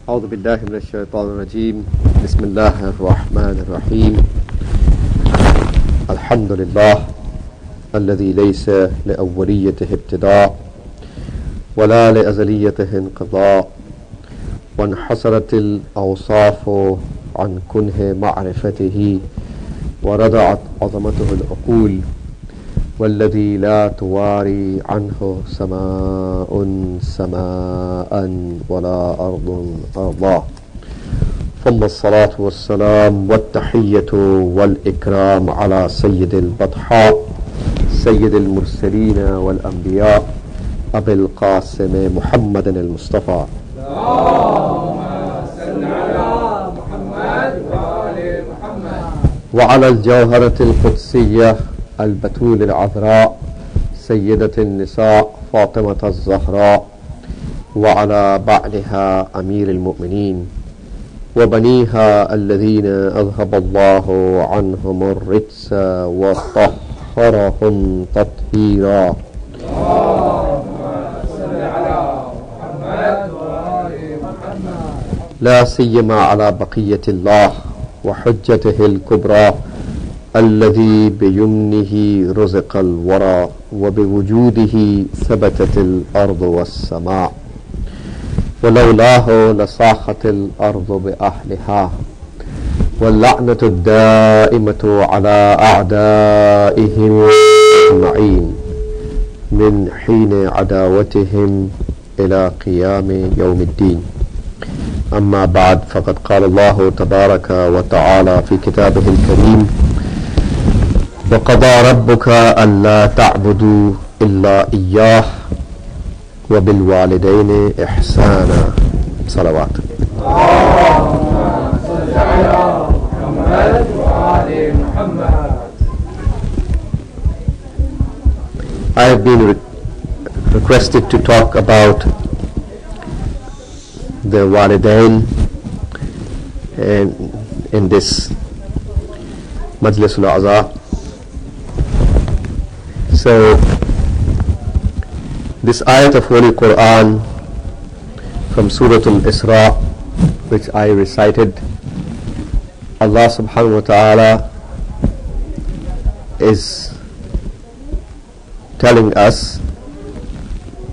أعوذ بالله من الشيطان الرجيم بسم الله الرحمن الرحيم الحمد لله الذي ليس لأوليته ابتداء ولا لأزليته انقضاء وانحصرت الأوصاف عن كنه معرفته وردعت عظمته العقول والذي لا تواري عنه سماء سماء ولا أرض أرضا ثم الصلاة والسلام والتحية والإكرام على سيد البطحاء سيد المرسلين والأنبياء أبي القاسم محمد المصطفى اللهم صل على محمد وآل محمد وعلى الجوهرة القدسية البتول العذراء سيدة النساء فاطمة الزهراء وعلى بعلها أمير المؤمنين وبنيها الذين أذهب الله عنهم الرجس وطهرهم تطهيرا. اللهم صل على محمد وآل محمد لا سيما على بقية الله وحجته الكبرى الذي بيمنه رزق الورى وبوجوده ثبتت الأرض والسماء ولولاه لصاخت الأرض بأهلها واللعنة الدائمة على أعدائهم أجمعين من حين عداوتهم إلى قيام يوم الدين. أما بعد فقد قال الله تبارك وتعالى في كتابه الكريم وقضى ربك ألا تعبدوا إلا إياه وبالوالدين إحسانا. صلوات. اللهم صل على محمد وآل محمد. I have been requested to talk about the walidain in this Majlis al-A'za. So this ayat of Holy Quran from Surah Al-Isra, which I recited, Allah subhanahu wa ta'ala is telling us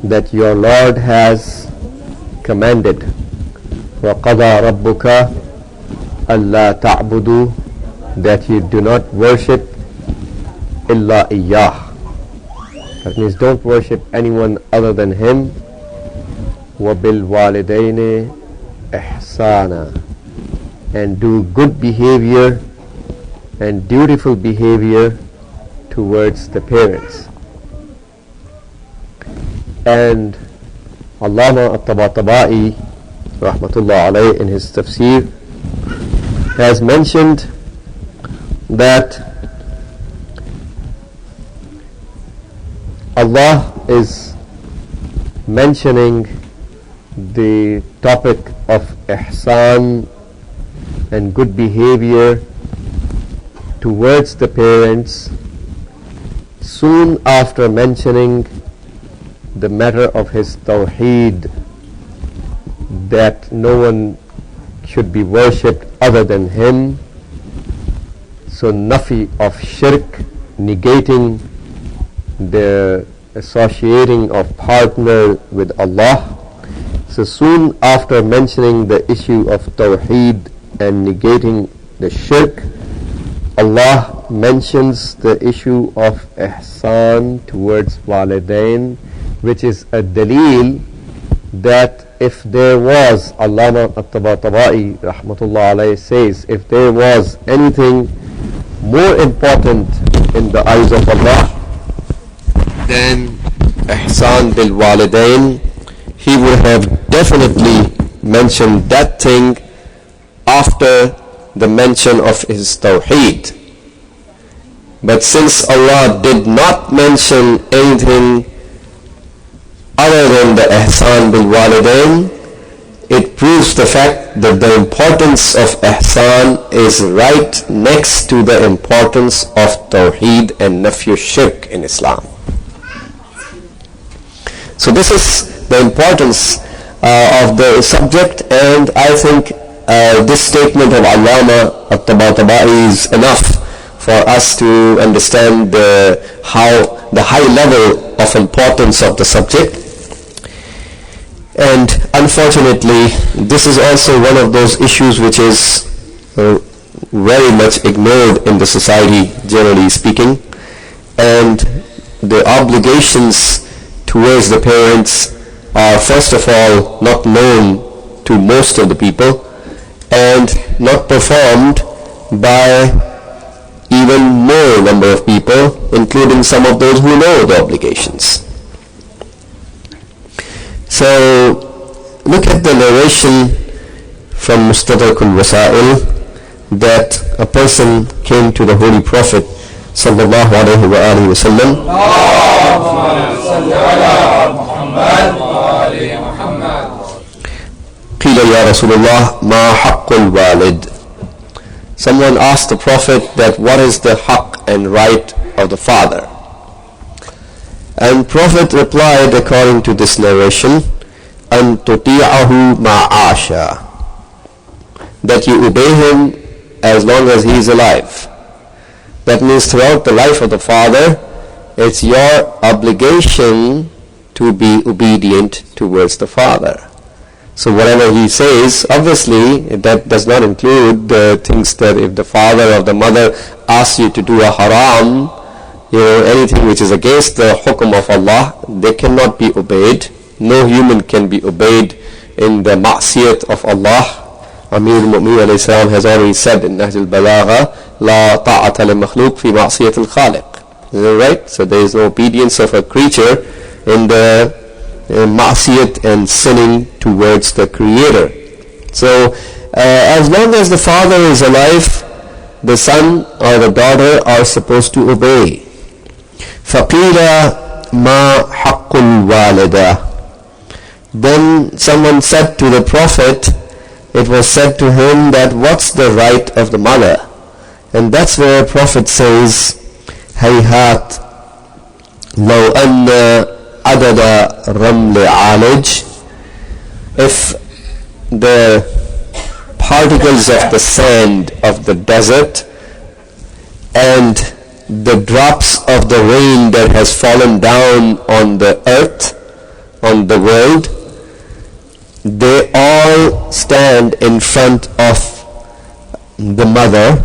that your Lord has commanded وَقَضَى رَبُّكَ أَلَّا تَعْبُدُوا, that you do not worship إِلَّا إِيَّاهُ. That means don't worship anyone other than Him. وَبِالْوَالِدَيْنِ إِحْسَانًا, and do good behavior and dutiful behavior towards the parents. And Allama at-Tabatabai rahmatullah alayh in his tafsir has mentioned that Allah is mentioning the topic of ihsan and good behavior towards the parents soon after mentioning the matter of his tawheed, that no one should be worshipped other than him. So nafi of shirk, negating the associating of partner with Allah. So soon after mentioning the issue of tawheed and negating the shirk, Allah mentions the issue of ihsan towards walidain, which is a dalil that if there was, Allama at-Tabatabai rahmatullah alayhi says, if there was anything more important in the eyes of Allah than ihsan bil walidain, He would have definitely mentioned that thing after the mention of His tawheed. But since Allah did not mention anything other than the ihsan bil walidain, it proves the fact that the importance of ihsan is right next to the importance of tawheed and nafyu shirk in Islam. So this is the importance of the subject, and I think this statement of Allama at-Tabatabai is enough for us to understand how the high level of importance of the subject. And unfortunately, this is also one of those issues which is very much ignored in the society, generally speaking, and the obligations towards the parents are first of all not known to most of the people and not performed by even more number of people, including some of those who know the obligations. So look at the narration from Mustadrak al-Wasail that a person came to the Holy Prophet sallallahu alayhi wa alihi wa sallam. Qila ya Rasulullah ma haqqul walid. Someone asked the Prophet that what is the haqq and right of the father? And Prophet replied according to this narration, an tuti'ahu ma'asha, that you obey him as long as he is alive. That means throughout the life of the father, it's your obligation to be obedient towards the father. So whatever he says, obviously that does not include the things that if the father or the mother asks you to do a haram, anything which is against the hukum of Allah, they cannot be obeyed. No human can be obeyed in the ma'siyat of Allah. Amir al-Mu'min alayhi salam has already said in Nahj al-Balagha, La ta'ata li makhluq fi ma'siyat al-khaliq. Is that right? So there is no obedience of a creature in the ma'siyat and sinning towards the Creator. So as long as the father is alive, the son or the daughter are supposed to obey. فَقِيلَ مَا حَقُّ الْوَالِدَةِ. Then someone said to the Prophet, it was said to him that what's the right of the mother? And that's where Prophet says, هَيْهَاتْ لَوْ أَنَّ عَدَدَ رَمْلِ عَالِجٍ. If the particles of the sand of the desert and the drops of the rain that has fallen down on the earth, on the world, they all stand in front of the mother.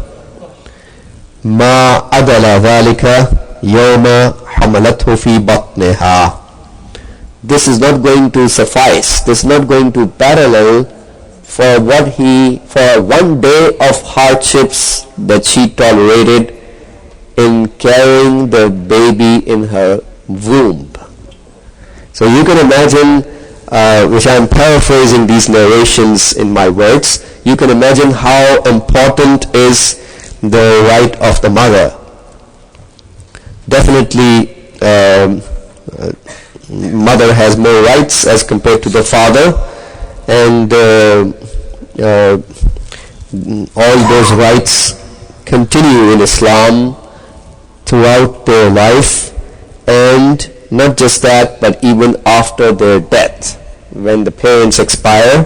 ما عدل ذلك يوم حملته في بطنها. This is not going to suffice. This is not going to parallel for one day of hardships that she tolerated in carrying the baby in her womb. So you can imagine, which I am paraphrasing these narrations in my words, you can imagine how important is the right of the mother. Definitely, mother has more rights as compared to the father, and all those rights continue in Islam throughout their life, and not just that, but even after their death. When the parents expire,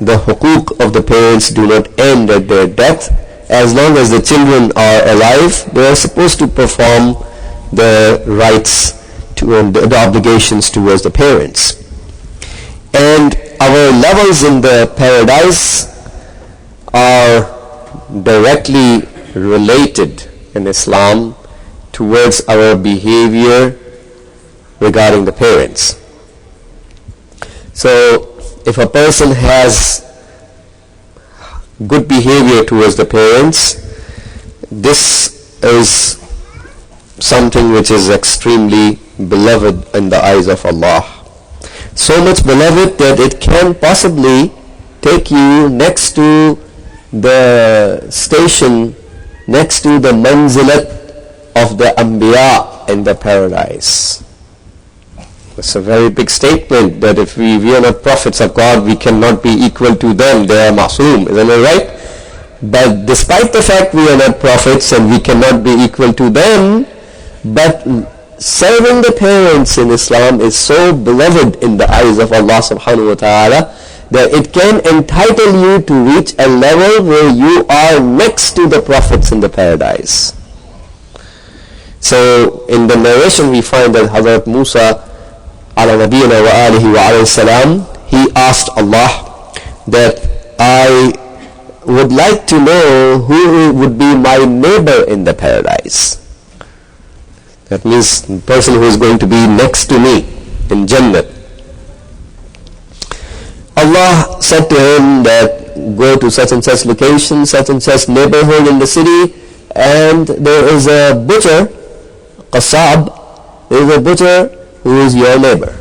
the hukuk of the parents do not end at their death. As long as the children are alive, they are supposed to perform the rights and the obligations towards the parents. And our levels in the paradise are directly related in Islam towards our behavior regarding the parents. So if a person has good behavior towards the parents, this is something which is extremely beloved in the eyes of Allah. So much beloved that it can possibly take you next to the station, next to the manzilat of the Anbiya in the paradise. It's a very big statement that if we are not prophets of God, we cannot be equal to them. They are masoom, isn't it right? But despite the fact we are not prophets and we cannot be equal to them, but serving the parents in Islam is so beloved in the eyes of Allah subhanahu wa ta'ala that it can entitle you to reach a level where you are next to the prophets in the paradise. So in the narration we find that Hazrat Musa ala nabiyina wa alihi wa alayhi salam, he asked Allah that I would like to know who would be my neighbor in the paradise. That means the person who is going to be next to me in Jannah. Allah said to him that go to such and such location, such and such neighborhood in the city, and there is a butcher, qasab, there is a butcher who is your neighbor.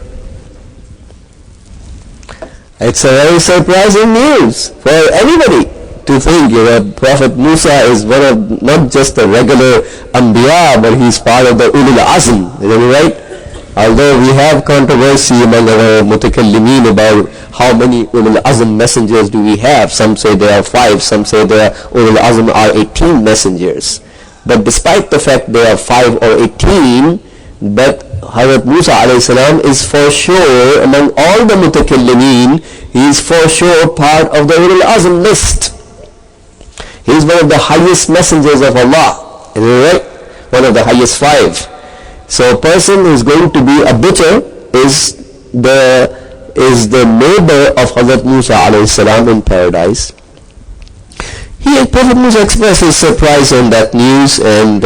It's a very surprising news for anybody to think Prophet Musa is one of not just a regular Anbiya, but he's part of the Ulul Azm. Is that right? Although we have controversy among our mutakallimin about how many Ulul Azm messengers do we have. Some say there are 5, some say there Ulul Azm are 18 messengers. But despite the fact there are 5 or 18, but Hazrat Musa alayhi salam is for sure, among all the mutakallimin, he is for sure part of the Ulul Azm list. He is one of the highest messengers of Allah. Is that right? One of the highest 5. So a person who is going to be a butcher is the neighbor of Hazrat Musa alayhi salam in paradise. Prophet Musa expressed his surprise on that news, and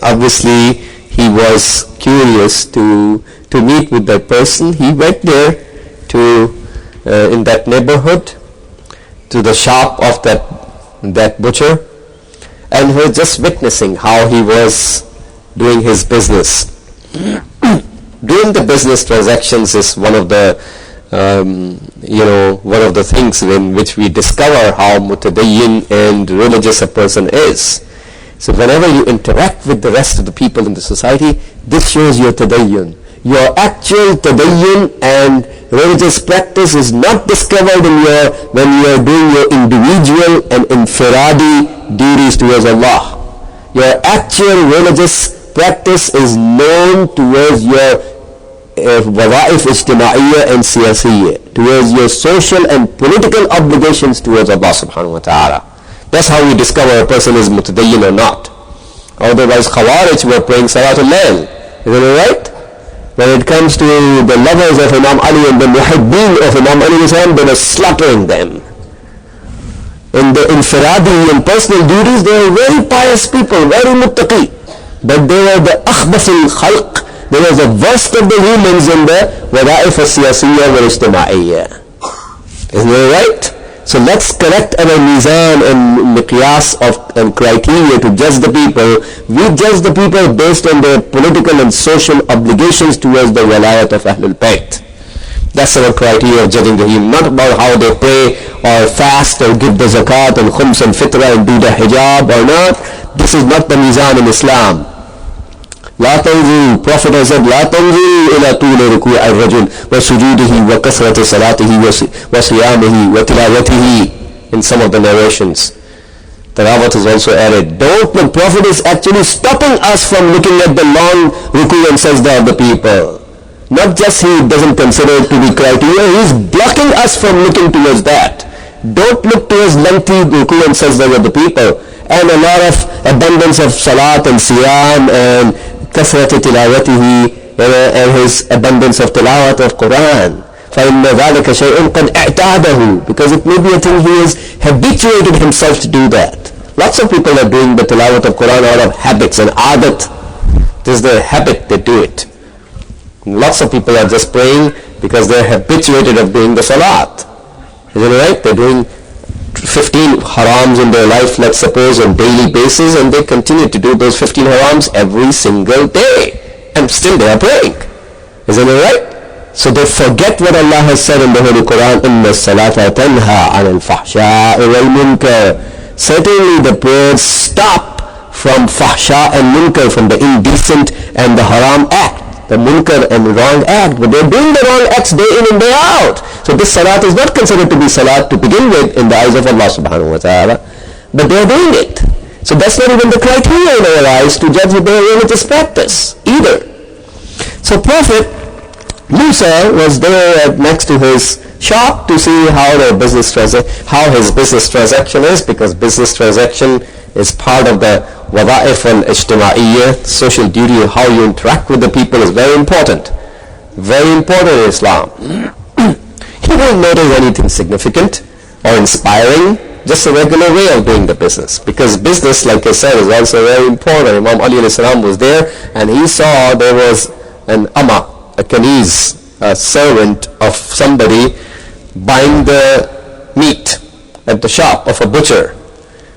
obviously he was curious to meet with that person. He went there to in that neighborhood to the shop of that butcher, and he was just witnessing how he was doing his business. Doing the business transactions is one of the one of the things in which we discover how mutadayyin and religious a person is. So whenever you interact with the rest of the people in the society, this shows your tadayyun. Your actual tadayyun and religious practice is not discovered when you are doing your individual and infiradi duties towards Allah. Your actual religious practice is known towards your wada'if ijtima'iyya and siyasiyya, towards your social and political obligations towards Allah subhanahu wa ta'ala. That's how we discover a person is mutadayyin or not. Otherwise Khawarij were praying Salatul Layl. Is that right? When it comes to the lovers of Imam Ali and the muhibbeen of Imam Ali, they were slaughtering them. In the infiradi and personal duties, they were very pious people, very muttaqi. But they were the akhbathul khalq. They were the worst of the humans in the wada'if al-siyasiyya wal-ijtima'iyya. Isn't that right? So let's correct our mizan and miqyas and criteria to judge the people. We judge the people based on their political and social obligations towards the walayat of Ahlul Bayt. That's our criteria of judging the human, not about how they pray or fast or give the zakat and khums and fitra and do the hijab or not. This is not the mizan in Islam. لا تنظروا, Prophet has said, لا تنظروا إلى طول ركوع الرجل وسجوده وكثرة صلاته وصيامه وتلاوته. In some of the narrations, Tilawat is also added. The Prophet is actually stopping us from looking at the long ruku and sajda of the people. Not just he doesn't consider it to be criteria, he is blocking us from looking towards that. Don't look towards lengthy ruku and sajda of the people, and a lot of abundance of salat and siyam and kasrat tilawatihi, and his abundance of tilawat of Quran. فَإِنَّ ذَلِكَ شَيْءٌ قَدْ اعْتَادَهُ, because it may be a thing he has habituated himself to do that. Lots of people are doing the tilawat of Quran out of habits and adat. This is their habit, they do it. Lots of people are just praying because they're habituated of doing the salat. Isn't it right? They're doing 15 harams in their life, let's suppose, on daily basis, and they continue to do those 15 harams every single day, and still they are praying. Isn't it right? So they forget what Allah has said in the Holy Quran, إِنَّ الصَّلَاةَ تَنْهَى عَنِ الْفَحْشَاءِ وَالْمُنْكَرِ. Certainly the prayers stop from fahsha and munkar, from the indecent and the haram act, the munkar and wrong act. But they're doing the wrong acts day in and day out. So this salat is not considered to be salat to begin with in the eyes of Allah subhanahu wa ta'ala, but they're doing it. So that's not even the criteria in our eyes to judge their religious practice either. So Prophet Musa was there next to his shop to see how his business transaction is, because business transaction is part of the wada'if al-ijtima'iyya, social duty. How you interact with the people is very important in Islam. He won't notice anything significant or inspiring, just a regular way of doing the business, because business, like I said, is also very important. Imam Ali alayhi salam was there, and he saw there was an amma, a kaniz, a servant of somebody, buying the meat at the shop of a butcher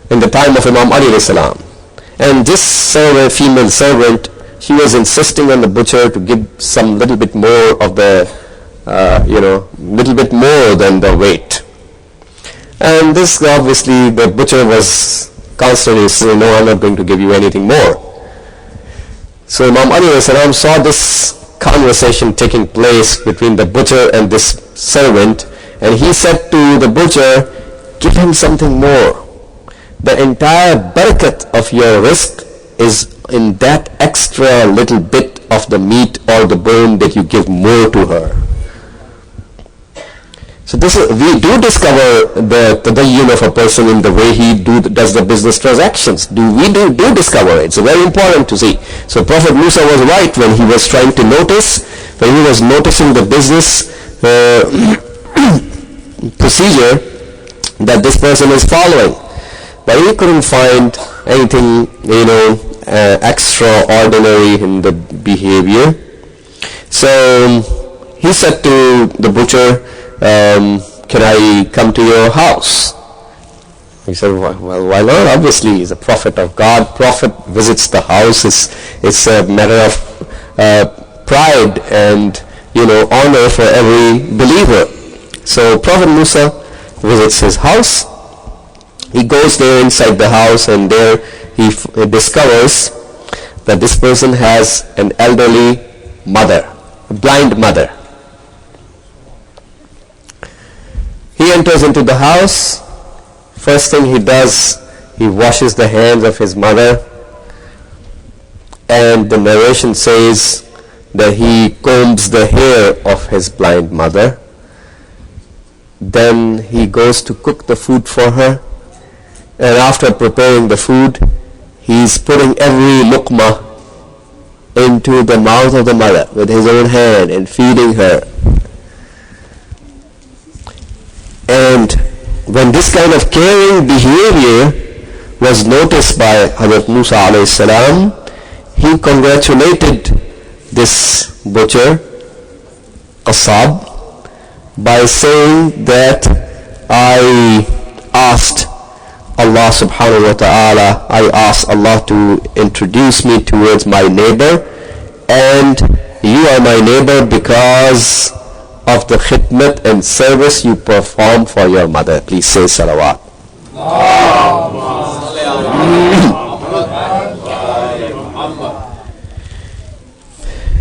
in the time of Imam Ali alayhi salam. And this female servant, she was insisting on the butcher to give some little bit more of the, little bit more than the weight. And this, obviously, the butcher was constantly saying, no, I'm not going to give you anything more. So Imam Ali alayhi salam saw this conversation taking place between the butcher and this servant, and he said to the butcher, give him something more. The entire barakat of your rizq is in that extra little bit of the meat or the bone that you give more to her. So we do discover the tadayyun of a person in the way he does the business transactions. We do discover it. It's very important to see. So Prophet Musa was right when he was trying to when he was noticing the business procedure that this person is following. But he couldn't find anything, extraordinary in the behavior. So he said to the butcher, can I come to your house? He said, well, why not? Obviously, he's a prophet of God. Prophet visits the house. It's a matter of pride and honor for every believer. So Prophet Musa visits his house. He goes there inside the house, and there he discovers that this person has an elderly mother, a blind mother. He enters into the house. First thing he does, he washes the hands of his mother, and the narration says that he combs the hair of his blind mother. Then he goes to cook the food for her, and after preparing the food, he's putting every luqma into the mouth of the mother with his own hand and feeding her. And when this kind of caring behavior was noticed by Hazrat Musa alayhi salam, he congratulated this butcher, Qasab, by saying that I asked Allah subhanahu wa ta'ala, I asked Allah to introduce me towards my neighbor, and you are my neighbor because of the khidmat and service you perform for your mother. Please say salawat.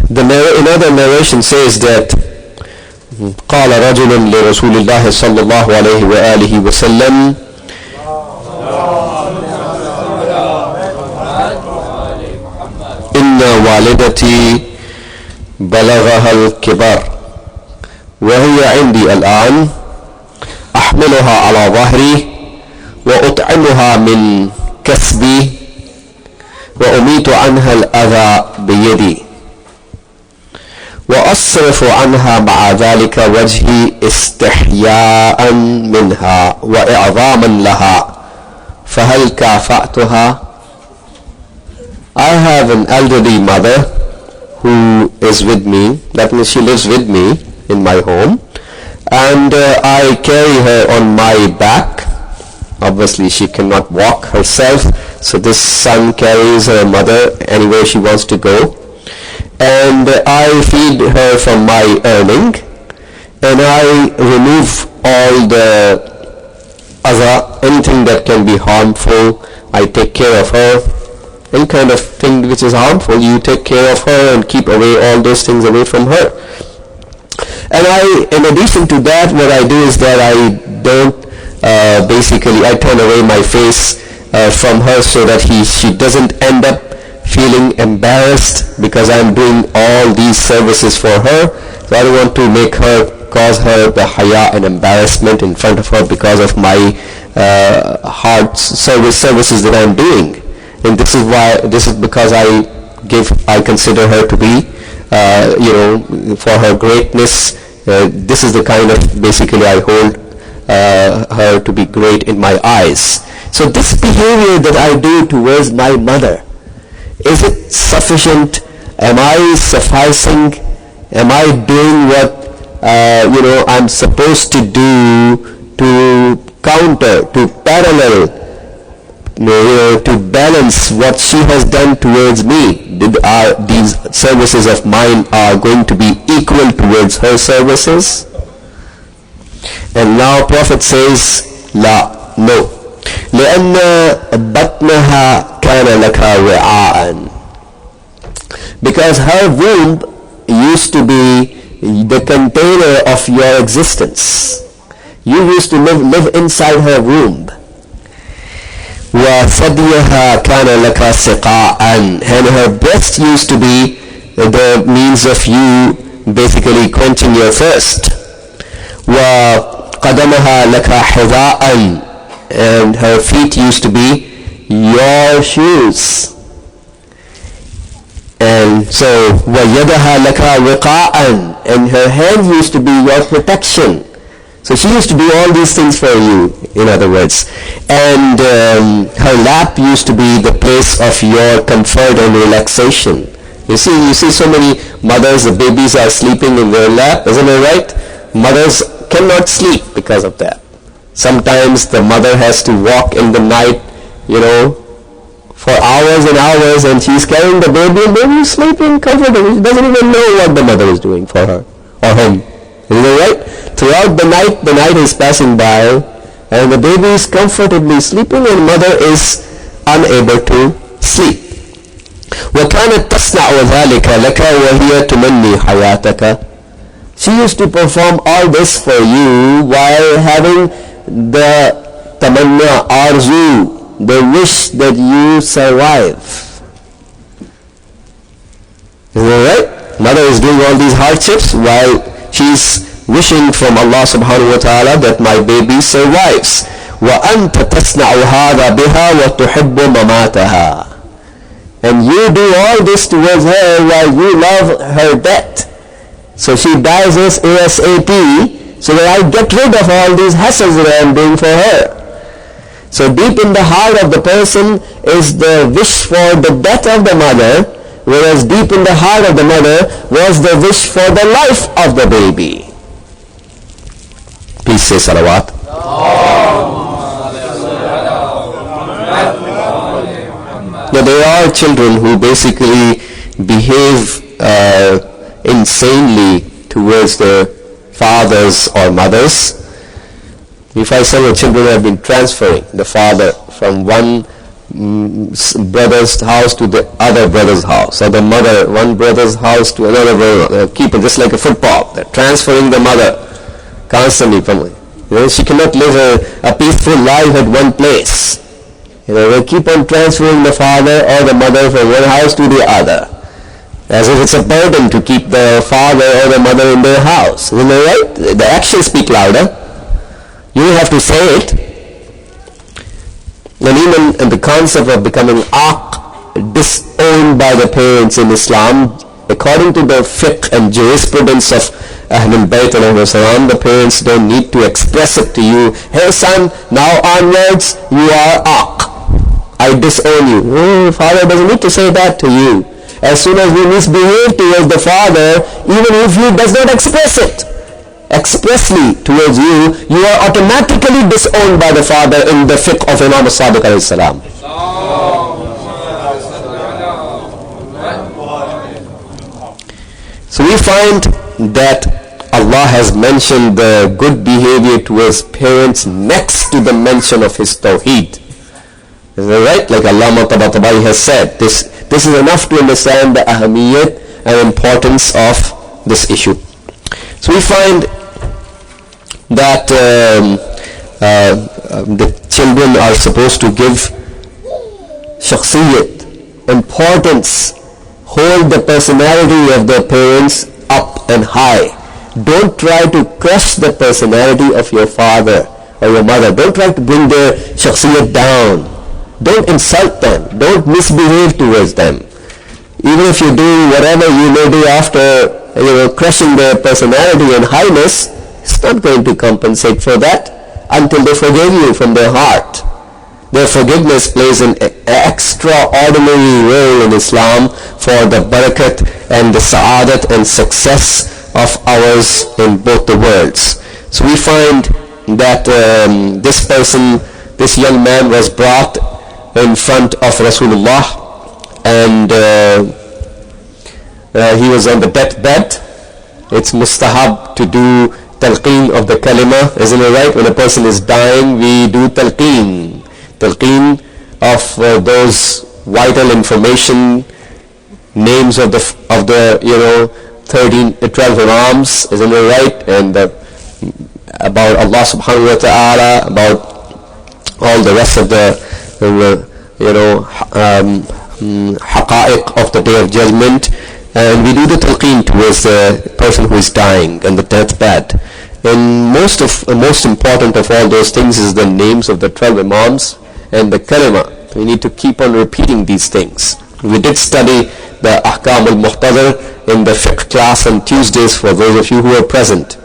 Another narration says that قال رجل لرسول الله صلى الله عليه وآله وسلم إن والدتي بلغها الكبر وهي عندي الآن أحملها على ظهري وأطعمها من كسبي وأميت عنها الأذى بيدي وأصرف عنها مع ذلك وجهي استحياء منها وإعظاما لها فهل كافأتها. I have an elderly mother who is with me, that means she lives with me in my home, and I carry her on my back. Obviously she cannot walk herself, so this son carries her mother anywhere she wants to go, and I feed her from my earning, and I remove all the anything that can be harmful. I take care of her. Any kind of thing which is harmful, you take care of her and keep away all those things away from her. And in addition to that, what I do is that I don't I turn away my face from her so that she doesn't end up feeling embarrassed because I'm doing all these services for her. So I don't want to cause her the haya and embarrassment in front of her because of my hard services that I'm doing. And this is because I consider her to be, for her greatness. This is the kind of, basically I hold her to be great in my eyes. So this behavior that I do towards my mother, is it sufficient? Am I sufficing? Am I doing what I'm supposed to do to counter, to parallel, to balance what she has done towards me? These services of mine are going to be equal towards her services? And now Prophet says, La, no. لأن بطنها كان لك وعاء, because her womb used to be the container of your existence. You used to live inside her womb. وثديها كان لك سقاء, and her breast used to be the means of you basically quenching your thirst. وقدمها لك حذاء, and her feet used to be your shoes. And so وَيَدَهَا لَكَ وِقَاءً, and her hand used to be your protection. So she used to do all these things for you, in other words. And her lap used to be the place of your comfort and relaxation. You see so many mothers, the babies are sleeping in their lap, isn't it right? Mothers cannot sleep because of that. Sometimes the mother has to walk in the night, for hours and hours, and she's carrying the baby, and the baby is sleeping comfortably. She doesn't even know what the mother is doing for her or him. Isn't it right? Throughout the night is passing by, and the baby is comfortably sleeping, and mother is unable to sleep. وَكَانَتْ تَصْنَعُ ذَلِكَ لَكَ وَهِيَ تُمَنِّي حَيَاتَكَ. She used to perform all this for you while having the tamanna, arzu, the wish that you survive. Isn't that right? Mother is doing all these hardships while she's wishing from Allah subhanahu wa ta'ala that my baby survives. وَأَنْتَ تَصْنَعُ هَذَا بِهَا وَتُحِبُّ مَمَاتَهَا. And you do all this towards her while you love her death. So she dies ASAP, so that I get rid of all these hassles that I am doing for her. So deep in the heart of the person is the wish for the death of the mother, whereas deep in the heart of the mother was the wish for the life of the baby. Please say salawat. Now there are children who basically behave insanely towards their fathers or mothers. If I say the children have been transferring the father from one brother's house to the other brother's house, or the mother one brother's house to another brother, keep it just like a football. They're transferring the mother constantly from, she cannot live a peaceful life at one place. They keep on transferring the father or the mother from one house to the other, as if it's a burden to keep the father or the mother in their house. Isn't that right? The actions speak louder. You don't have to say it. And even in the concept of becoming disowned by the parents in Islam, according to the fiqh and jurisprudence of Ahlul Bayt alayhi salam, the parents don't need to express it to you. Hey son, now onwards you are I disown you. Father doesn't need to say that to you. As soon as we misbehave towards the father, even if he does not express it expressly towards you, you are automatically disowned by the father in the fiqh of Imam as-Sadiq alayhi salam. So we find that Allah has mentioned the good behavior towards parents next to the mention of His Tawheed. Is that right? Like Allama Tabatabai has said, this is enough to understand the ahamiyyat and importance of this issue. So we find that the children are supposed to give shakhsiyat importance. Hold the personality of the parents up and high. Don't try to crush the personality of your father or your mother. Don't try to bring their shakhsiyat down. Don't insult them. Don't misbehave towards them. Even if you do whatever you may do after crushing their personality and highness, it's not going to compensate for that until they forgive you from their heart. Their forgiveness plays an extraordinary role in Islam for the barakat and the sa'adat and success of ours in both the worlds. So we find that this young man was brought in front of Rasulullah, and he was on the deathbed. It's mustahab to do talqeen of the kalima, isn't it right? When a person is dying, we do talqeen of those vital information, names of the 12 imams, isn't it right? And about Allah subhanahu wa ta'ala, about all the rest of the haqa'iq of the day of judgment. And we do the talqeen towards the person who is dying and the deathbed. And most important of all those things is the names of the 12 imams and the kalima. We need to keep on repeating these things. We did study the ahkam al-muhtadar in the fiqh class on Tuesdays for those of you who are present.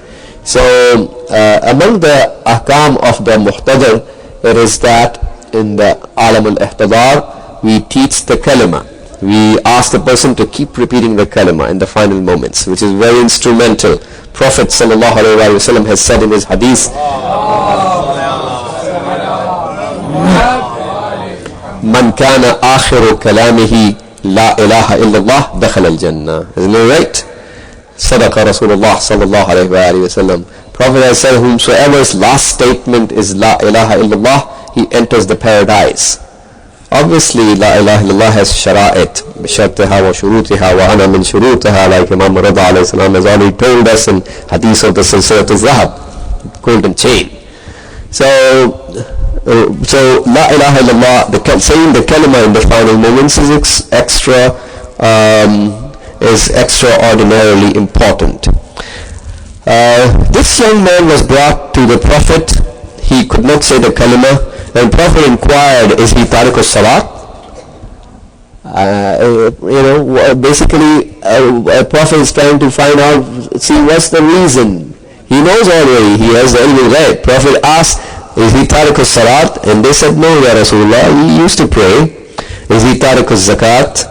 So among the ahkam of the muhtadar, it is that in the alam al-ihtadar we teach the kalima. We ask the person to keep repeating the kalima in the final moments, which is very instrumental. Prophet sallallahu alaihi wasallam has said in his hadith, Man kana akhiru kalamihi la ilaha illallah dakhala al-jannah. Isn't it right? Sadaqa Rasulullah sallallahu alaihi wasallam. Prophet has said, whomsoever's last statement is la ilaha illallah, he enters the paradise. Obviously, la ilaha illallah has shara'it, bishartiha wa shurutiha wa ana min shurutiha, like Imam Rida alayhi salam has already told us in hadith of the silsilat al-zahab, golden chain. So la ilaha illallah, saying the kalima in the final moments is extraordinarily important. This young man was brought to the Prophet. He could not say the kalima. When Prophet inquired, is he tariq as-salat? Basically, a Prophet is trying to find out, see what's the reason. He knows already, he has the ilm al-ghaib. Prophet asked, is he tariq as-salat? And they said, no, Ya Rasulullah, he used to pray. Is he tariq as-zakat?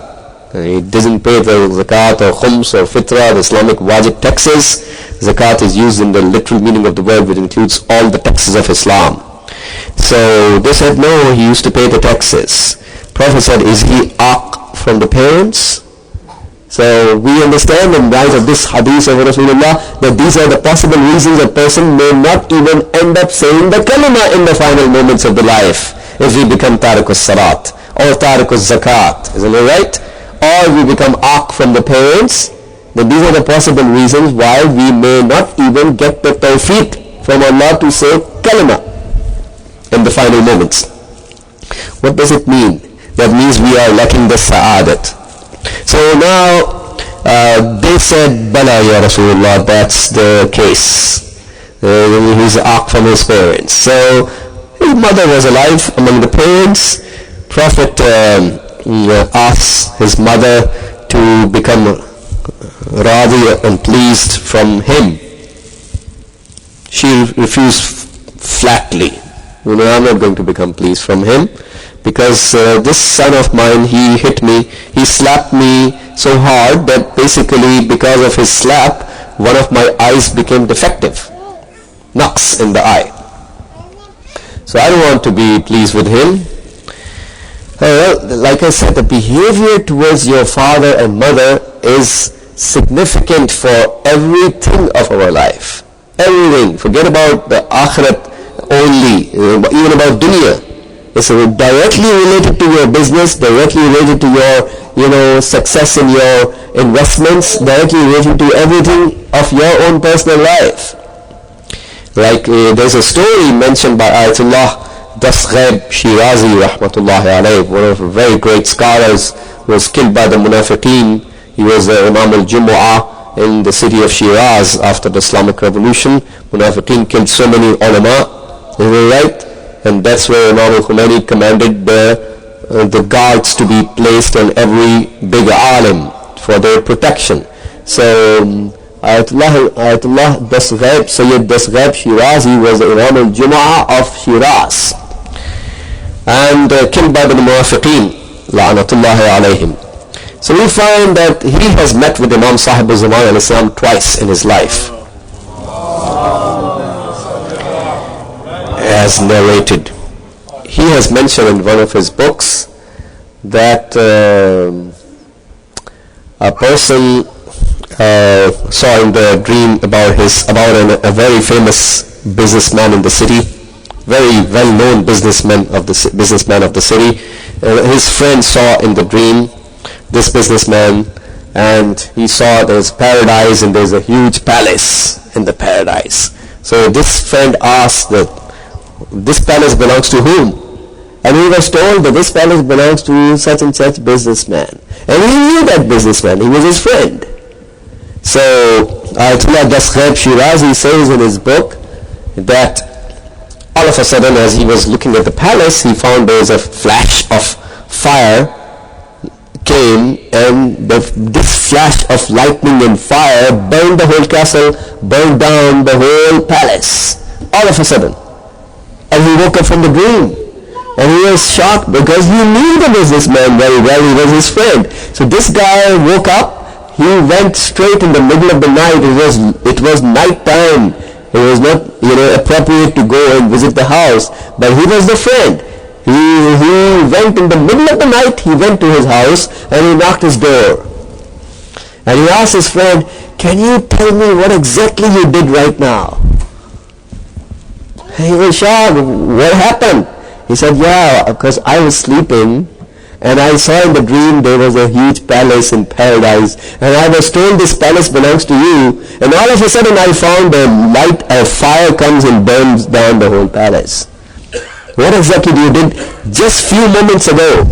He doesn't pay the zakat or khums or fitra, the Islamic wajib taxes. Zakat is used in the literal meaning of the word, which includes all the taxes of Islam. So they said, no, he used to pay the taxes. Prophet said, is he aq from the parents? So we understand in light of this hadith of Rasulullah that these are the possible reasons a person may not even end up saying the kalima in the final moments of the life if we become tariq as-salat or tariq az-zakat. Isn't it right? Or we become aq from the parents. Then these are the possible reasons why we may not even get the tawfiq from Allah to say kalima in the final moments. What does it mean? That means we are lacking the sa'adat. So now they said, Bala ya Rasulullah, that's the case. He's aq from his parents. So his mother was alive among the parents. Prophet asks his mother to become radi and pleased from him. She refused flatly. I'm not going to become pleased from him, because this son of mine, he hit me, he slapped me so hard that basically because of his slap, one of my eyes became defective. Naqs in the eye. So I don't want to be pleased with him. Like I said, the behavior towards your father and mother is significant for everything of our life. Everything. Forget about the akhirat only, even about dunya. It's directly related to your business, directly related to your success in your investments, directly related to everything of your own personal life. Like there's a story mentioned by Ayatollah Dasgheb Shirazi rahmatullahi alayhi, one of the very great scholars was killed by the Munafiqeen. He was the Imam al-Jumu'ah in the city of Shiraz after the Islamic Revolution. Munafiqeen killed so many ulama, right? And that's where Imam al-Khomeini commanded the guards to be placed on every big alim for their protection. So Ayatollah Dasghaib, Sayyid Dasghaib Shirazi was the Imam al-Jumu'ah of Shiraz and killed by the Munafiqeen, la'natullahi alayhim. So we find that he has met with Imam Sahib al-Zaman al-Islam twice in his life, as narrated. He has mentioned in one of his books that a person saw in the dream about a very famous businessman in the city, very well-known businessman of the city. His friend saw in the dream this businessman, and he saw there's paradise and there's a huge palace in the paradise. So this friend asked that this palace belongs to whom? And he was told that this palace belongs to such and such businessman. And he knew that businessman. He was his friend. So Ayatollah Dasghaib Shirazi says in his book that all of a sudden, as he was looking at the palace, he found there was a flash of fire came, and this flash of lightning and fire burned the whole castle, burned down the whole palace, all of a sudden. And he woke up from the dream, and he was shocked because he knew the businessman very well. He was his friend. So this guy woke up, he went straight in the middle of the night. It was night time. It was not appropriate to go and visit the house, but he was the friend. He went in the middle of the night, he went to his house and he knocked his door. And he asked his friend, "Can you tell me what exactly you did right now?" And he was shocked. "What happened?" He said, "Yeah, because I was sleeping and I saw in the dream there was a huge palace in paradise, and I was told this palace belongs to you, and all of a sudden I found a fire comes and burns down the whole palace. What exactly you did just few moments ago?"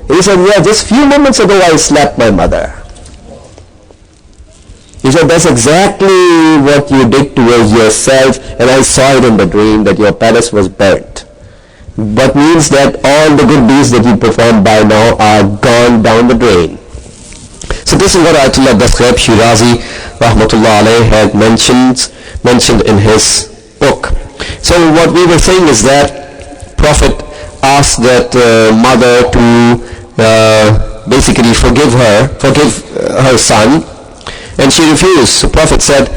He said, "Yeah, just few moments ago I slapped my mother." He said, "That's exactly what you did towards yourself, and I saw it in the dream that your palace was burnt." That means that all the good deeds that you performed by now are gone down the drain. So this is what Ayatollah Dasghaib Shirazi rahmatullah alayh had mentioned in his book. So what we were saying is that Prophet asked that mother to basically forgive her son, and she refused. So Prophet said,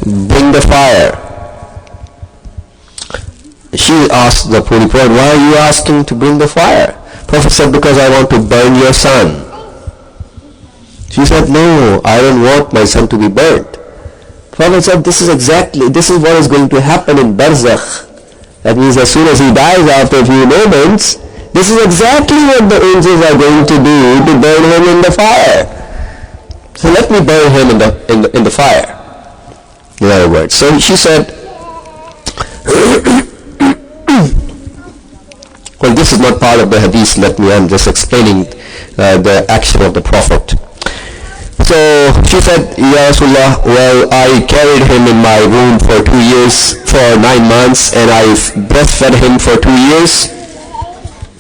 "Bring the fire." She asked the Holy Prophet, "Why are you asking to bring the fire?" Prophet said, "Because I want to burn your son." She said, "No, I don't want my son to be burnt." Prophet said, this is what is going to happen in Barzakh. That means as soon as he dies after a few moments, this is exactly what the angels are going to do to burn him in the fire. So let me burn him in the fire. In other words. So she said, well, this is not part of the hadith. I'm just explaining the action of the Prophet. So she said, "Ya Rasulullah, well, I carried him in my womb for 9 months, and I breastfed him for 2 years."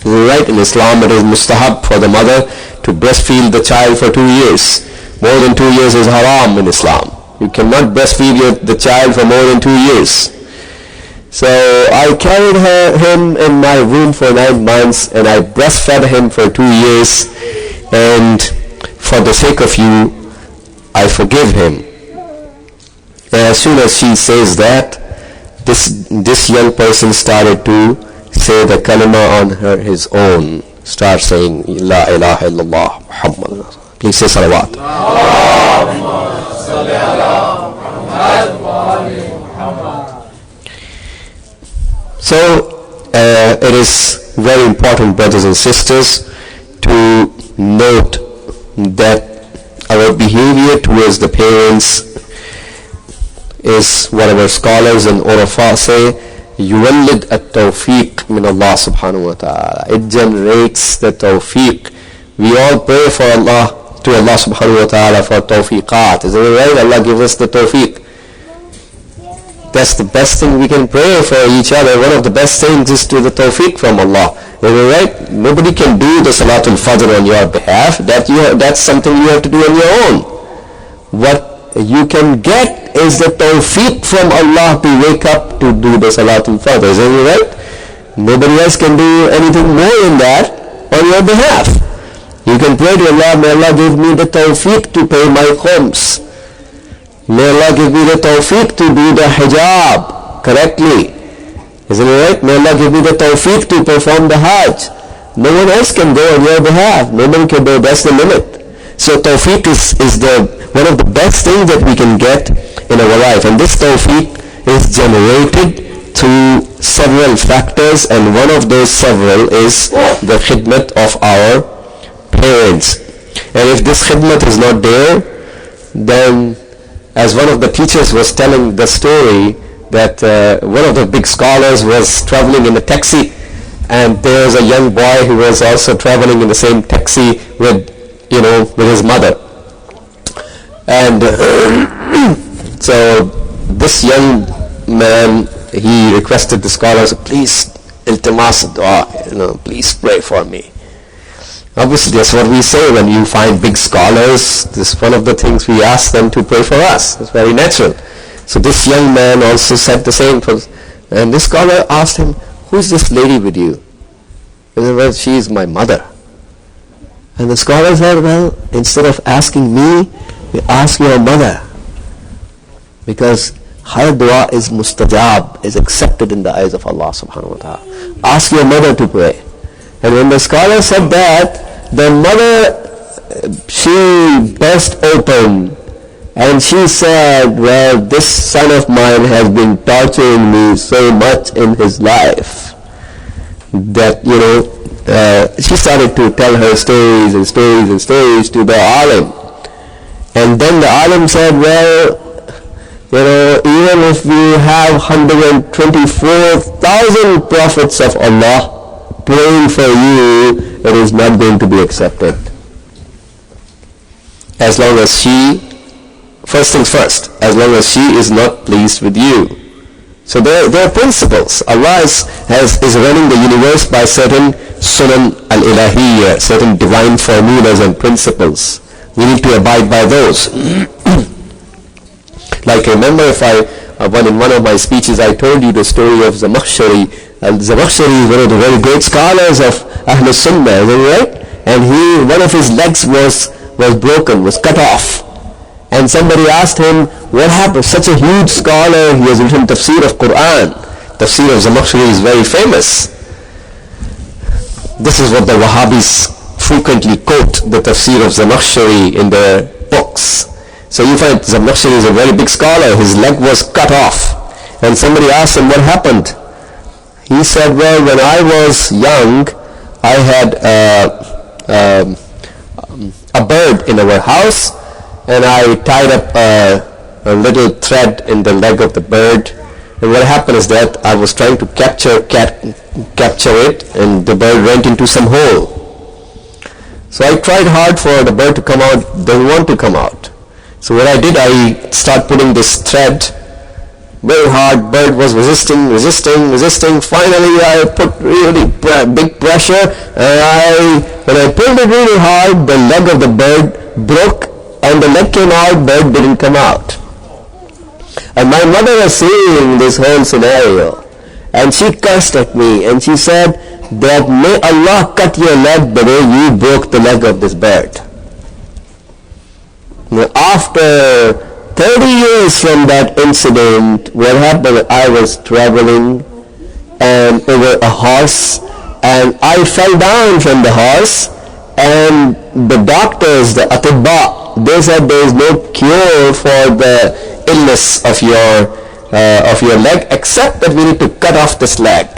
Right, in Islam it is mustahab for the mother to breastfeed the child for 2 years. More than 2 years is haram in Islam. You cannot breastfeed the child for more than 2 years. So I carried him in my womb for 9 months, and I breastfed him for 2 years, and for the sake of you, I forgive him. And as soon as she says that, this young person started to say the kalima on his own. Start saying, "La ilaha illallah Muhammad." Please say salawat. So it is very important, brothers and sisters, to note that our behavior towards the parents is what our scholars and urafa say, يولد التوفيق من Allah subhanahu wa ta'ala. It generates the tawfiq We all pray for Allah, to Allah subhanahu wa ta'ala for tawfiqat. Is it right? Allah gives us the tawfiq. That's the best thing we can pray for each other. One of the best things is to the tawfiq from Allah. Is it right? Nobody can do the Salatul Fajr on your behalf. That's something you have to do on your own. What you can get is the tawfiq from Allah to wake up to do the Salatul Fajr. Is it right? Nobody else can do anything more than that on your behalf. You can pray to Allah, may Allah give me the tawfiq to pay my khums. May Allah give me the tawfiq to do the hijab correctly. Isn't it right? May Allah give me the tawfiq to perform the hajj. No one else can go on your behalf. No one can do. That's the limit. So tawfiq is one of the best things that we can get in our life. And this tawfiq is generated through several factors, and one of those several is the khidmat of our parents. And if this khidmat is not there, then, as one of the teachers was telling the story, that one of the big scholars was traveling in a taxi, and there was a young boy who was also traveling in the same taxi with his mother. And so this young man, he requested the scholars, please, iltimas dua, please pray for me. Obviously, that's what we say when you find big scholars. This is one of the things we ask them to pray for us. It's very natural. So this young man also said the same. And this scholar asked him, who is this lady with you? He said, well, she is my mother. And the scholar said, well, instead of asking me, you ask your mother. Because her dua is mustajab, is accepted in the eyes of Allah subhanahu wa ta'ala. Ask your mother to pray. And when the scholar said that, the mother, she burst open and she said, well, this son of mine has been torturing me so much in his life that, she started to tell her stories and stories and stories to the alim. And then the alim said, well, even if we have 124,000 prophets of Allah praying for you, it is not going to be accepted. As long as first things first, as long as she is not pleased with you. So there are principles. Allah is running the universe by certain sunan al-ilahiyya, certain divine formulas and principles. We need to abide by those. Like, remember, in one of my speeches, I told you the story of Zamakhshari. Zamakhshari is one of the very great scholars of Ahlul Sunnah, right? And one of his legs was broken, was cut off. And somebody asked him, what happened? Such a huge scholar, he has written tafsir of Quran. Tafsir of Zamakhshari is very famous. This is what the Wahhabis frequently quote, the tafsir of Zamakhshari in their books. So you find Zamakhshari is a very big scholar. His leg was cut off. And somebody asked him, what happened? He said, well, when I was young, I had a bird in our house, and I tied up a little thread in the leg of the bird. And what happened is that I was trying to capture it, and the bird went into some hole. So I tried hard for the bird to come out. Didn't want to come out. So what I did, I started putting this thread very hard. Bird was resisting. Finally, I put really big pressure, and when I pulled it really hard, the leg of the bird broke, and the leg came out, bird didn't come out. And my mother was seeing this whole scenario, and she cursed at me, and she said that may Allah cut your leg the way you broke the leg of this bird. Now, after 30 years from that incident, what happened, I was traveling and over a horse, and I fell down from the horse, and the doctors, the atibba, they said there is no cure for the illness of your leg, except that we need to cut off this leg.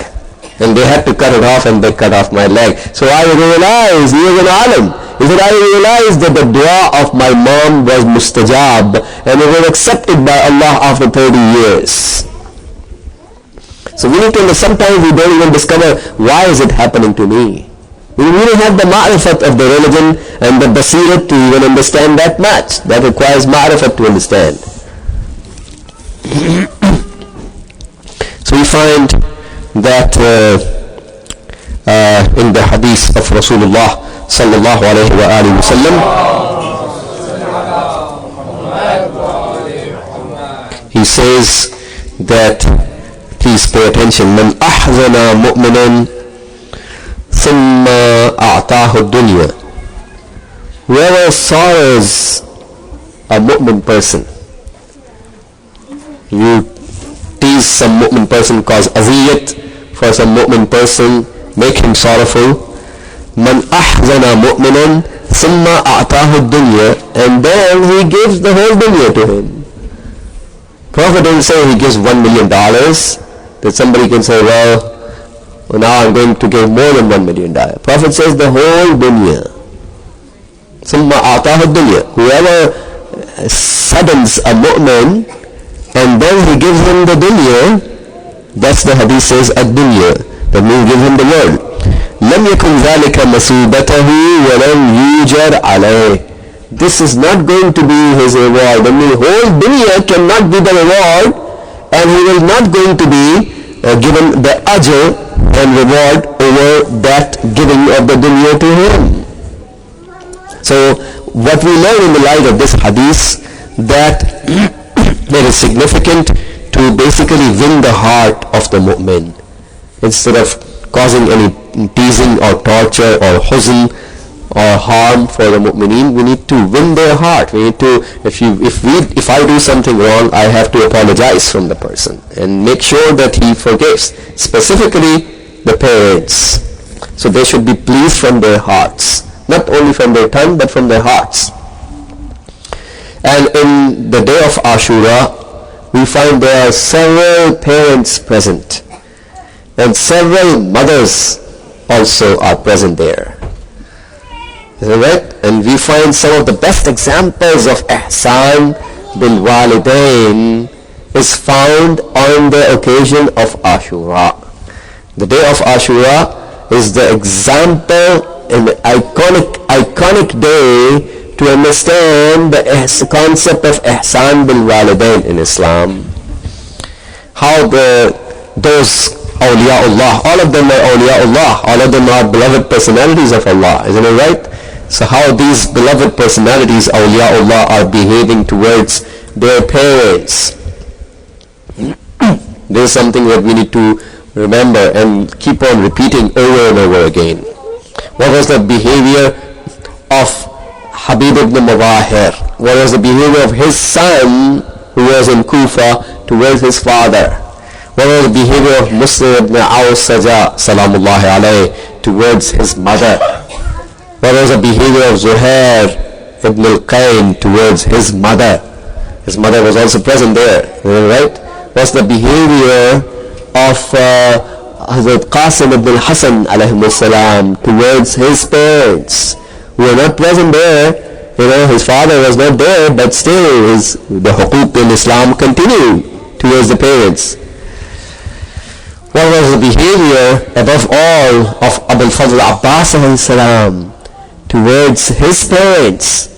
And they had to cut it off, and they cut off my leg. So I realized, he was an alim, he said, I realized that the dua of my mom was mustajab, and it was accepted by Allah after 30 years. So we need to, sometimes we don't even discover, why is it happening to me? We really have the ma'rifat of the religion and the basirat to even understand that much. That requires ma'rifat to understand. So we find that in the hadith of Rasulullah sallallahu alayhi wa alihi wa sallam, he says that, please pay attention, من أحزن مؤمنا ثم أعطاه الدنيا. Whoever sorrows a mu'min person, you tease some mu'min person, cause aziyat for some mu'min person, make him sorrowful. من أحزن مؤمنا ثم أعطاه الدنيا, and then he gives the whole dunya to him. Prophet didn't say he gives $1 million, that somebody can say, well, now I'm going to give more than $1 million. Prophet says the whole dunya. ثم أعطاه الدنيا. Whoever saddens a mu'min and then he gives him the dunya, that's the hadith says ad-dunya, that means give him the world. لم يكن ذلك مثوبته ولم يوجر عليه. This is not going to be his reward. I mean, whole dunya cannot be the reward, and he will not going to be given the ajr and reward over that giving of the dunya to him. So what we learn in the light of this hadith, that it is significant to basically win the heart of the mu'min instead of causing any teasing or torture or huzn or harm for the mu'mineen. We need to win their heart. We need to, if I do something wrong, I have to apologize from the person and make sure that he forgives, specifically the parents. So they should be pleased from their hearts, not only from their tongue but from their hearts. And in the day of Ashura, we find there are several parents present, and several mothers also are present there. Is that right? And we find some of the best examples of ihsan bil walidain is found on the occasion of Ashura. The day of Ashura is the example and the iconic day to understand the concept of ihsan bil walidain in Islam. How those awliyaullah, all of them are awliyaullah, all of them are beloved personalities of Allah, isn't it right? So how these beloved personalities, awliyaullah, are behaving towards their parents. This is something that we need to remember and keep on repeating over and over again. What was the behavior of Habib ibn Mawahir? What was the behavior of his son who was in Kufa towards his father? What was the behavior of Muslim ibn Awsaja salamullahi alayhi towards his mother? What was the behavior of Zuhair ibn al-Qayn towards his mother? His mother was also present there, right? What's the behavior of Hazrat Qasim ibn al-Hasan alayhi salam towards his parents who were not present there? His father was not there, but still the huquq in Islam continued towards the parents. What was the behavior, above all, of Abul Fadl Abbas alayhi salam towards his parents?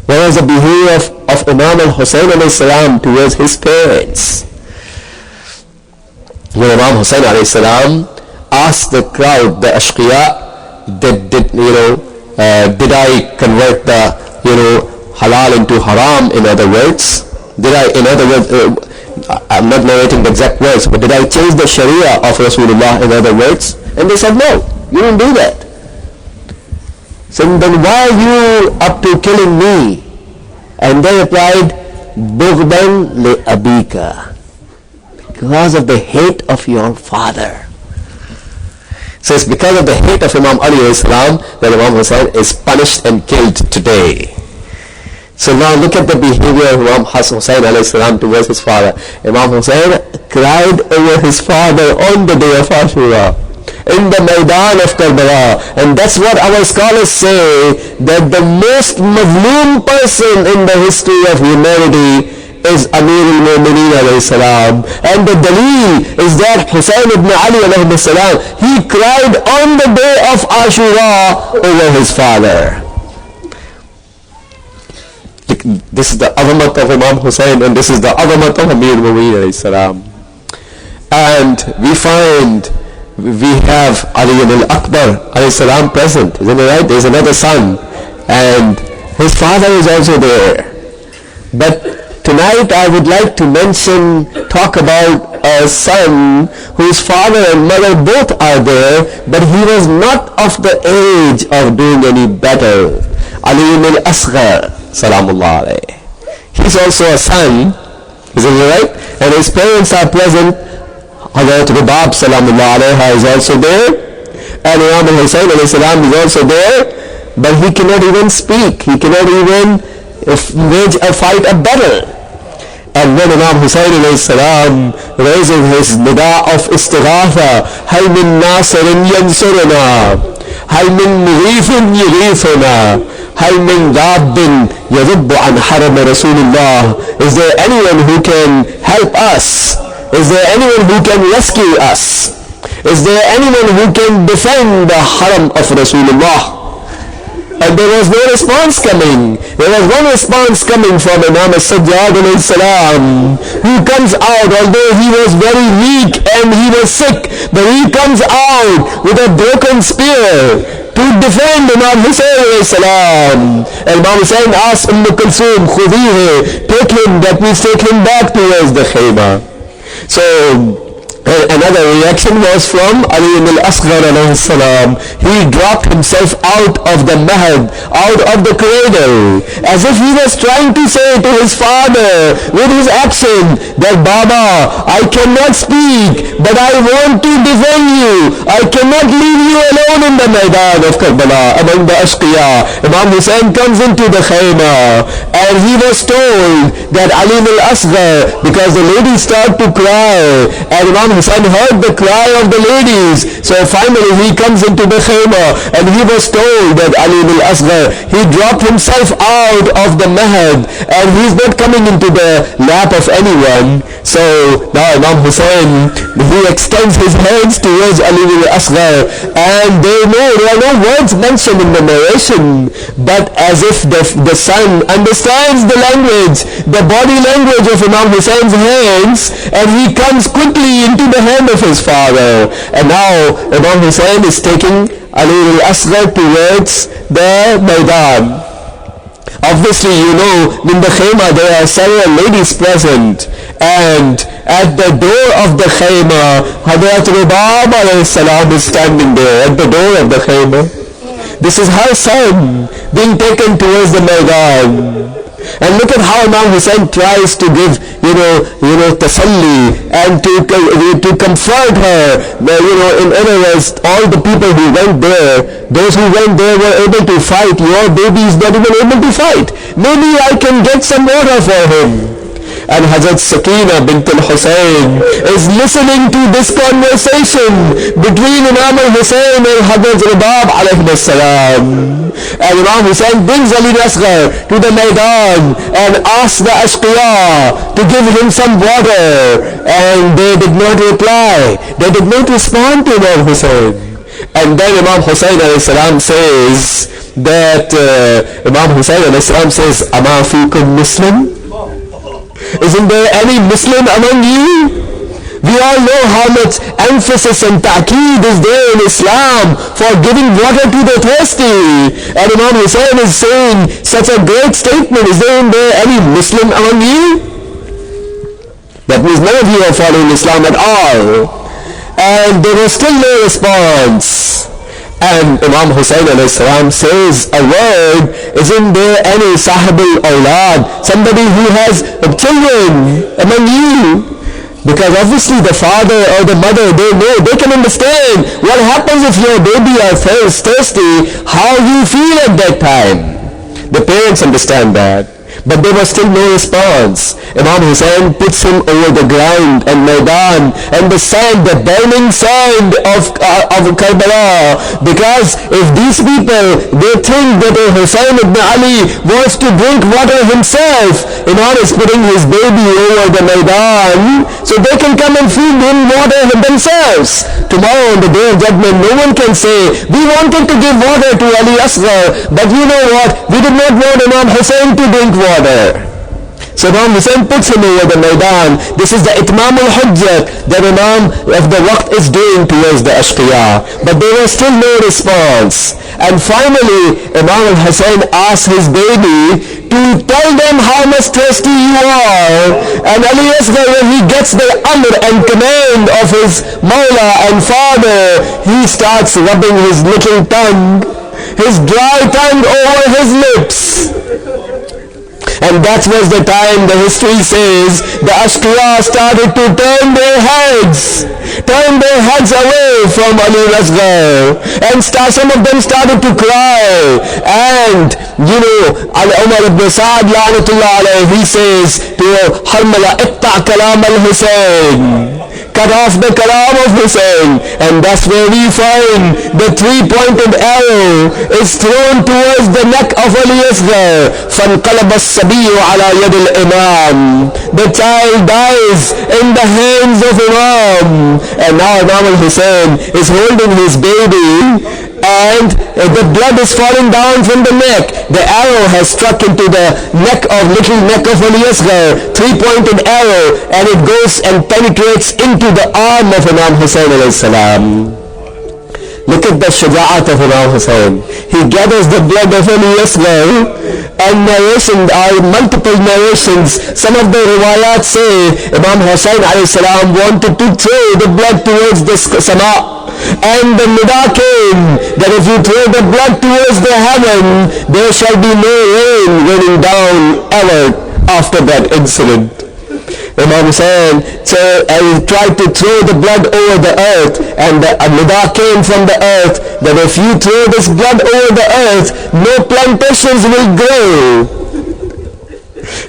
What was the behavior of Imam al-Hussein alayhi salam towards his parents? When Imam Hussein alayhi salam asked the crowd, the ashqiya, did I convert the halal into haram? In other words, I'm not narrating the exact words, but did I change the sharia of Rasulullah, in other words? And they said, no, you didn't do that. So then why are you up to killing me? And they replied, Bughdan li abika, because of the hate of your father. So it's because of the hate of Imam Ali alayhi salam that Imam Hussein is punished and killed today. So now look at the behavior of Imam Hussein alayhi salam towards his father. Imam Hussein cried over his father on the day of Ashura, in the Maidan of Karbala. And that's what our scholars say, that the most mazloom person in the history of humanity is Amir al-Mu'mineen alayhi salam. And the dalil is that Hussein ibn Ali alayhi salam, he cried on the day of Ashura over his father. This is the azamat of Imam Hussein, and this is the azamat of Amir al-Mu'mineen alayhi salam. And we have Ali al-Akbar alayhi salam present, isn't it right? There's another son, and his father is also there. But tonight I would like to talk about a son whose father and mother both are there, but he was not of the age of doing any better. Ali al-Asghar, salamullah alayhi. He's also a son, isn't it right? And his parents are present. Hazrat Rubab, salamullah alayha, is also there. And Imam al-Hussein alayhi salam is also there. But he cannot even speak. He cannot even wage a fight a battle. And when Imam Hussein alayhi salam raises his nida of istighatha, Hay min nasirin yansuruna, Hay min mughifin yughifuna, Hay min dhabbin yadubbu an haram Rasulullah. Is there anyone who can help us? Is there anyone who can rescue us? Is there anyone who can defend the haram of Rasulullah? And there was no response coming. There was one response coming from Imam al-Sajjad alayhi salam, who comes out, although he was very weak and he was sick, but he comes out with a broken spear to defend Imam Hussein alayhi salam. And Imam Hussein asked Kulthum, Khudihe, take him, that means take him back towards the khayma. So another reaction was from Ali al-Asghar alayhi salam. He dropped himself out of the mahad, out of the cradle, as if he was trying to say to his father with his accent that, Baba, I cannot speak, but I want to defend you. I cannot leave you alone in the Maidan of Karbala among the Ashqiya. Imam Hussein comes into the khayma, and he was told that Ali al-Asghar, because the ladies start to cry, and Imam Hussein heard the cry of the ladies, so finally he comes into the khayma, and he was told that Ali al-Asghar, he dropped himself out of the mahad, and he's not coming into the lap of anyone. So now Imam Hussein, he extends his hands towards Ali al-Asghar, and there are no words mentioned in the narration, but as if the son understands the language, the body language of Imam Hussein's hands, and he comes quickly into the hand of his father. And now Imam Hussein is taking Ali al-Asghar towards the Maidan. Obviously, you know, in the khayma there are several ladies present, and at the door of the khayma, Hazrat Rubab alayhi salam is standing there at the door of the khayma. This is her son being taken towards the Maidan. And look at how Imam Hussein tries to give, tasalli, and to comfort her. In other words, all the people who went there, those who went there were able to fight. Your baby is not even able to fight. Maybe I can get some water for him. And Hazrat Sakina bint al-Hussein is listening to this conversation between Imam al-Hussein and Hazrat Rubab alayhi salam. And Imam Hussein brings Ali al-Asghar to the Maidan and asks the Ashqiya to give him some water. And they did not reply. They did not respond to Imam Hussein. And then Imam Hussein alayhi salam says that, Imam Hussein alayhi salam says, Ama fikum Muslim? Isn't there any Muslim among you? We all know how much emphasis and ta'keed is there in Islam for giving water to the thirsty. And Imam Hussein is saying such a great statement. Isn't there any Muslim among you? That means none of you are following Islam at all. And there was still no response. And Imam Hussein alayhi salam says a word, isn't there any sahibul awlad, somebody who has children among you? Because obviously the father or the mother, they can understand what happens if your baby are thirsty, how you feel at that time. The parents understand that. but there was still no response. Imam Hussein puts him over the ground and Maidan and the sand, the burning sand of Karbala, because if these people, they think that Hussein ibn Ali wants to drink water himself, Imam is putting his baby over the Maidan so they can come and feed him water themselves. Tomorrow on the day of judgment, no one can say, we wanted to give water to Ali Asghar, but you know what, we did not want Imam Hussein to drink water. So Imam Hussein puts him over the Maidan. This is the Itmam al-Hujjah that Imam of the Waqt is doing towards the Ashqiya. But there was still no response. And finally, Imam al-Hussein asks his baby to tell them how much thirsty you are. And Ali Asghar, when he gets the amr and command of his Mawla and father, he starts rubbing his little tongue, his dry tongue over his lips. And that was the time, the history says, the Ashqiya started to turn their heads away from Ali Asghar. And some of them started to cry. And, Umar ibn Sa'd, la'natullah alayhi, he says to Harmala, iqta' kalam al-Husayn. Cut off the kalam of Hussein. And that's where we find the three-pointed arrow is thrown towards the neck of Ali Asghar. فَانْقَلَبَ السَّبِيُّ عَلَى يَدِ الْإِمَامِ. The child dies in the hands of Imam. And now Imam al-Hussein is holding his baby, and the blood is falling down from the neck. The arrow has struck into the little neck of Ali Asghar, three-pointed arrow, and it goes and penetrates into the arm of Imam Hussein alayhi salam. Look at the shaja'at of Imam Hussein. He gathers the blood of Ali Asghar, and narrations are multiple narrations. Some of the riwayat say Imam Hussein alayhi salam wanted to throw the blood towards the sama. And the nida came that if you throw the blood towards the heaven, there shall be no rain raining down ever after that incident. Imam Hussein tried to throw the blood over the earth, and the nida came from the earth that if you throw this blood over the earth, no plantations will grow.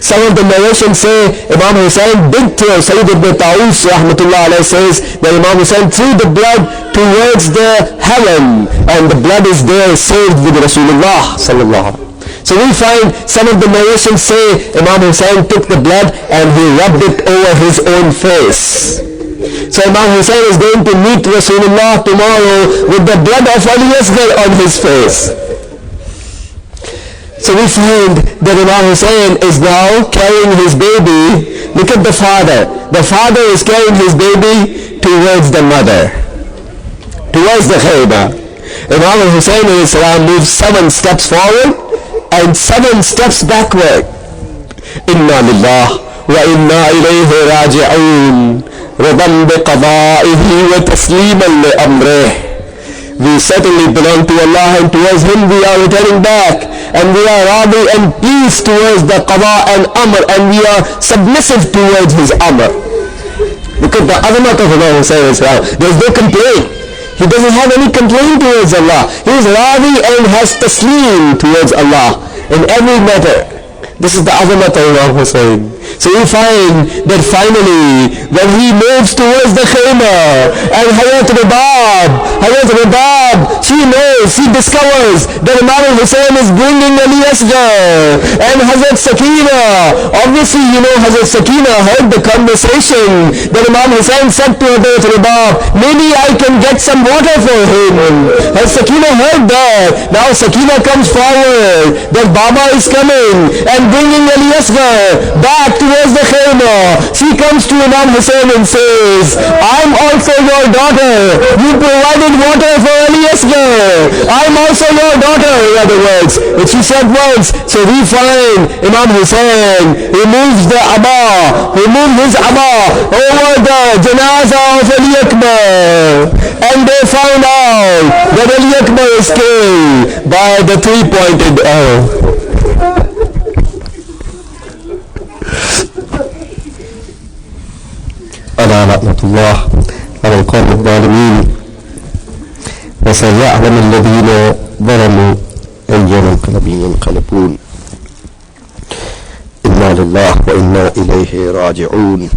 Some of the narrations say Imam Hussein did throw. Sayyid ibn Ta'us rahmatullah alayhi says that Imam Hussein threw the blood towards the heaven, and the blood is there saved with Rasulullah sallallahu. So we find some of the narrations say Imam Hussein took the blood and he rubbed it over his own face. So Imam Hussein is going to meet Rasulullah tomorrow with the blood of Ali Asghar on his face. So we find that Imam Hussein is now carrying his baby. Look at the father. The father is carrying his baby towards the mother, towards the khayba. Imam Hussein moves 7 steps forward and 7 steps backward. Inna lillah wa inna ilayhi raji'un. Radan bi qada'ihi wa tasliman li amrih. We certainly belong to Allah, and towards Him we are returning back, and we are radi and pleased towards the qada and amr, and we are submissive towards His amr. Look at the azamat of Imam Hussein as well. There is no complaint. He doesn't have any complaint towards Allah. He is radi and has taslim towards Allah in every matter. This is the azamat of Imam Hussein. So we find that finally, when he moves towards the khayma, and Hazrat Rabab, she knows, she discovers that Imam Hussein is bringing Ali Asghar. And Hazrat Sakina, obviously Hazrat Sakina heard the conversation that Imam Hussein said to Hazrat Rabab, maybe I can get some water for him. Hazrat Sakina heard that. Now Sakina comes forward, that Baba is coming and bringing Ali Asghar back towards the khayma. She comes to Imam Hussein and says, I'm also your daughter. You provided water for Ali Asghar. I'm also your daughter, in other words. But she said once. So we find Imam Hussein, he moves his Abba over the janazah of Ali Akbar. And they found out that Ali Akbar is killed by the three-pointed arrow. ألا لعنة الله على القوم الظالمين وسيعلم الذين ظلموا أي منقلب ينقلبون. إنا لله وإنا إليه راجعون.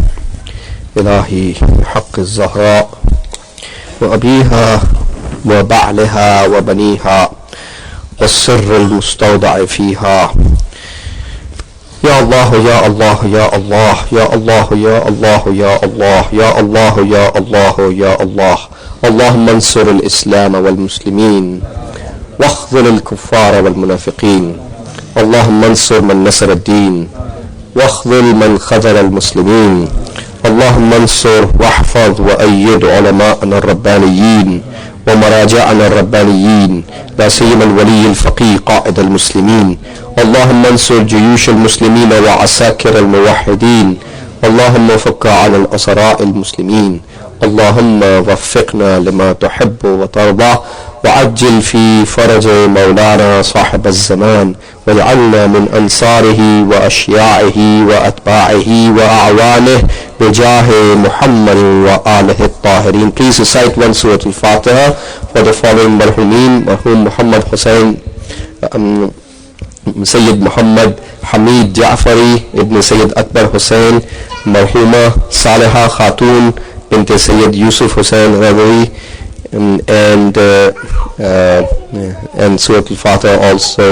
إلهي بحق الزهراء وأبيها وبعلها وبنيها والسر المستودع فيها، يا الله يا الله يا الله يا الله يا الله يا الله يا الله يا الله يا الله. اللهم انصر الإسلام والمسلمين واخذل الكفار والمنافقين. اللهم انصر من نصر الدين واخذل من خذل المسلمين. اللهم انصر واحفظ وأيد علماءنا الربانيين ومراجعنا الربانيين، لا سيما الولي الفقيه قائد المسلمين. اللهم انصر جيوش المسلمين وعساكر الموحدين. اللهم فك عن الأسراء المسلمين. اللهم وفقنا لما تحب وترضى، وعجل في فرج مولانا صاحب الزمان، واجعلنا من أنصاره وأشياعه وأتباعه وأعوانه بجاه محمد وآله الطاهرين. Please recite one Surah Al-Fatiha for the following marhumin: marhum Muhammad Hussain, Sayyid Muhammad Hamid Ja'fari ibn Sayyid Akbar Hussain, marhuma Saliha Khatun bint Sayyid Yusuf Hussain Radawi, and Surah Al-Fatiha also,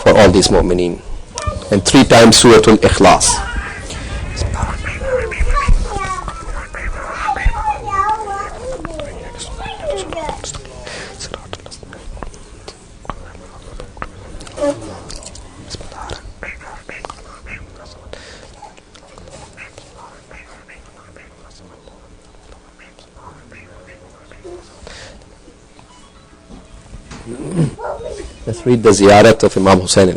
for all these mu'mineen, and 3 times Surah Al-Ikhlas. Let's read the ziyarat of Imam Hussain.